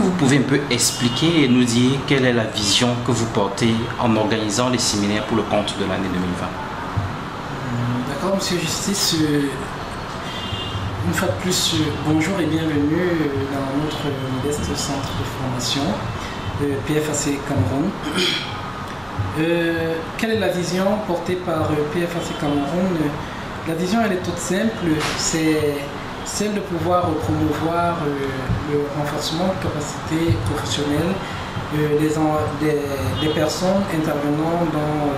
vous pouvez un peu expliquer et nous dire quelle est la vision que vous portez en organisant les séminaires pour le compte de l'année 2020? D'accord, Monsieur Justice. Une fois de plus, bonjour et bienvenue dans notre modeste centre de formation, PFAC Cameroun. Quelle est la vision portée par PFAC Cameroun? La vision, elle est toute simple, c'est celle de pouvoir promouvoir le renforcement de capacités professionnelles des personnes intervenant dans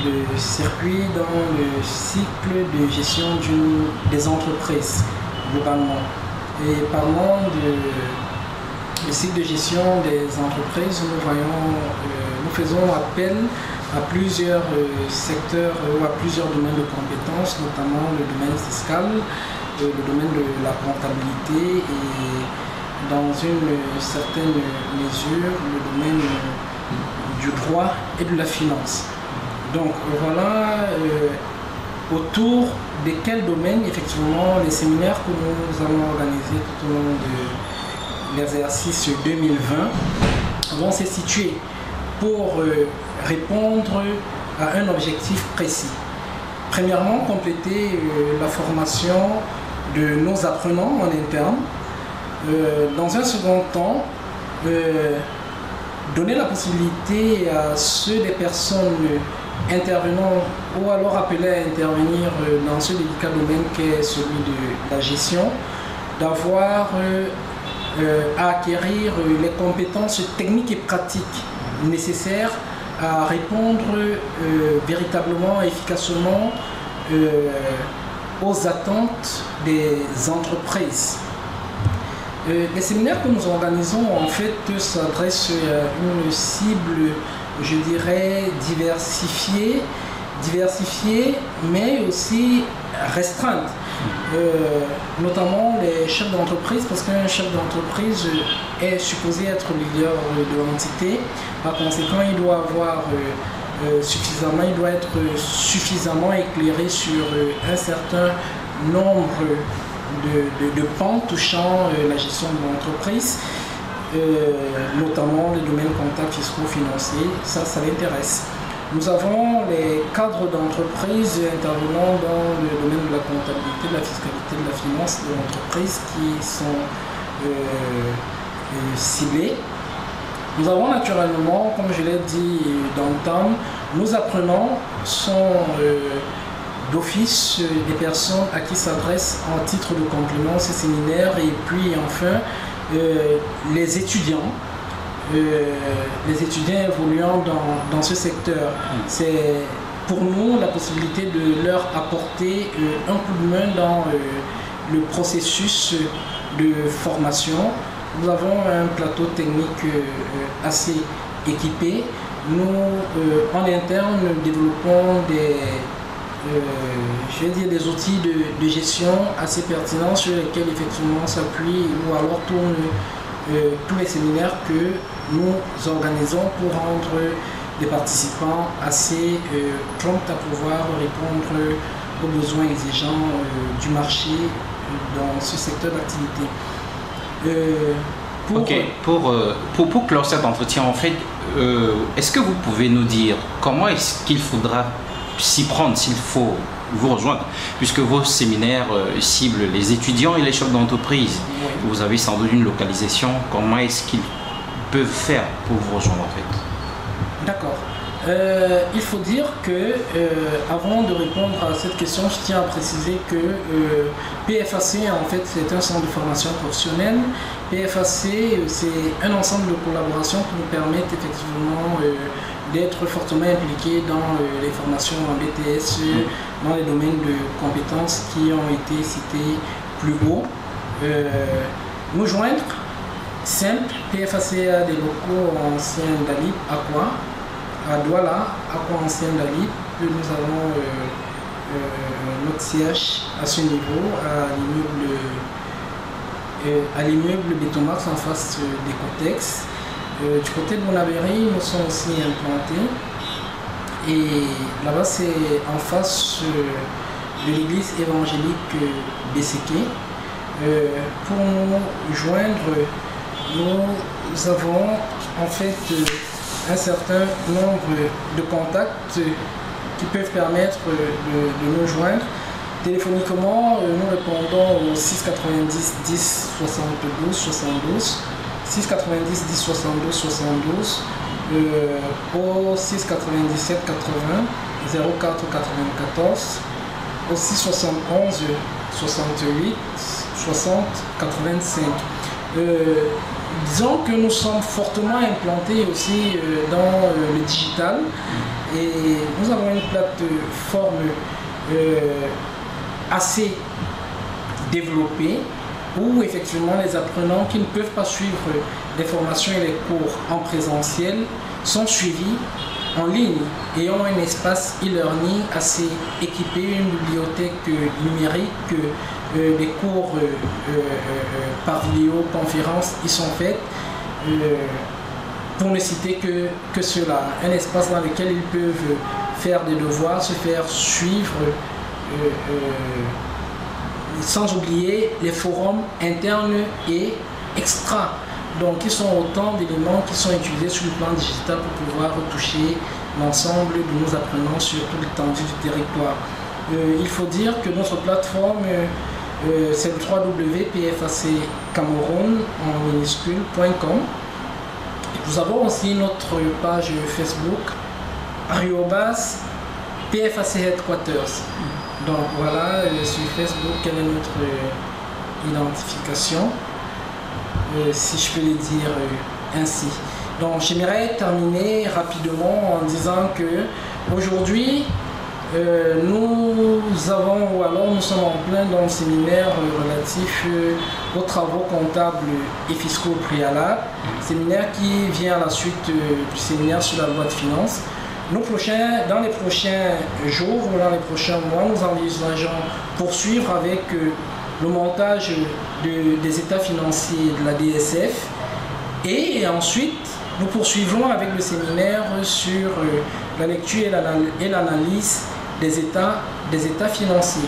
le circuit, dans le cycle de gestion des entreprises globalement. Et parlant du cycle de gestion des entreprises, nous faisons appel à plusieurs secteurs ou à plusieurs domaines de compétences, notamment le domaine fiscal, le domaine de la comptabilité et dans une certaine mesure le domaine du droit et de la finance. Donc voilà autour de quel domaine effectivement les séminaires que nous allons organiser tout au long de l'exercice 2020 vont se situer pour répondre à un objectif précis. Premièrement, compléter la formation de nos apprenants en interne. Dans un second temps, donner la possibilité à ceux des personnes intervenant ou alors appelés à intervenir dans ce délicat domaine qu'est celui de la gestion, d'avoir à acquérir les compétences techniques et pratiques nécessaires à répondre véritablement, efficacement aux attentes des entreprises. Les séminaires que nous organisons en fait s'adressent à une cible, je dirais, diversifiée mais aussi restreinte. Notamment les chefs d'entreprise, parce qu'un chef d'entreprise est supposé être le leader de l'entité. Par conséquent, il doit être suffisamment éclairé sur un certain nombre de pans touchant la gestion de l'entreprise, notamment les domaines comptables, fiscaux, financiers. Ça l'intéresse. Nous avons les cadres d'entreprise intervenant dans le domaine de la comptabilité, de la fiscalité, de la finance de l'entreprise qui sont ciblés. Nous avons naturellement, comme je l'ai dit d'antan, nos apprenants sont d'office des personnes à qui s'adressent en titre de complément ces séminaires, et puis enfin les étudiants évoluant dans ce secteur. C'est pour nous la possibilité de leur apporter un coup de main dans le processus de formation. Nous avons un plateau technique assez équipé. Nous, en interne, développons des outils de gestion assez pertinents sur lesquels effectivement s'appuient ou alors tournent tous les séminaires que nous organisons pour rendre des participants assez prompts à pouvoir répondre aux besoins exigeants du marché dans ce secteur d'activité. Pour clore cet entretien, en fait, est-ce que vous pouvez nous dire comment est-ce qu'il faudra s'y prendre s'il faut vous rejoindre, puisque vos séminaires ciblent les étudiants et les chefs d'entreprise? Oui. Vous avez sans doute une localisation. Comment est-ce qu'ils peuvent faire pour vous rejoindre en fait? D'accord. Il faut dire que, avant de répondre à cette question, je tiens à préciser que PFAC, en fait, c'est un centre de formation professionnelle. PFAC, c'est un ensemble de collaborations qui nous permettent effectivement d'être fortement impliqués dans les formations en BTS, dans les domaines de compétences qui ont été cités plus haut. Nous joindre, simple, PFAC a des locaux anciens d'Alip, Aqua, à Douala, Aqua ancien d'Alip. Nous avons notre siège à ce niveau, à l'immeuble Bétomax en face des Cotex. Du côté de Monaberry, nous sommes aussi implantés. Et là-bas, c'est en face de l'église évangélique BCK. Pour nous joindre, nous avons en fait un certain nombre de contacts qui peuvent permettre de nous joindre. Téléphoniquement, nous répondons au 690 10 72 72, 690 10 72 72, au 697 80 04 94, au 671 68 60 85. Disons que nous sommes fortement implantés aussi dans le digital et nous avons une plateforme assez développée où effectivement les apprenants qui ne peuvent pas suivre les formations et les cours en présentiel sont suivis en ligne et ont un espace e-learning assez équipé, une bibliothèque numérique, des cours par vidéoconférence y sont faits, pour ne citer que cela. Un espace dans lequel ils peuvent faire des devoirs, se faire suivre, sans oublier les forums internes et extra. Donc, ils sont autant d'éléments qui sont utilisés sur le plan digital pour pouvoir retoucher l'ensemble de nos apprenants sur toute l'étendue du territoire. Il faut dire que notre plateforme, c'est le www.pfaccameroun en minuscule.com. Nous avons aussi notre page Facebook, @PFAC Headquarters. Donc voilà, sur Facebook, quelle est notre identification, si je peux le dire ainsi. Donc j'aimerais terminer rapidement en disant que aujourd'hui, nous sommes en plein dans le séminaire relatif aux travaux comptables et fiscaux préalables, séminaire qui vient à la suite du séminaire sur la loi de finances. Dans les prochains jours ou dans les prochains mois, nous envisageons poursuivre avec le montage des états financiers de la DSF et ensuite nous poursuivrons avec le séminaire sur la lecture et l'analyse des états financiers.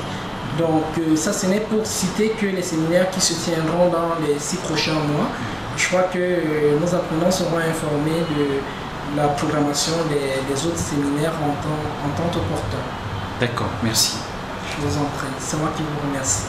Donc ça, ce n'est pour citer que les séminaires qui se tiendront dans les 6 prochains mois. Je crois que nos apprenants seront informés de la programmation des autres séminaires en temps opportun. D'accord, merci. Je vous en prie, c'est moi qui vous remercie.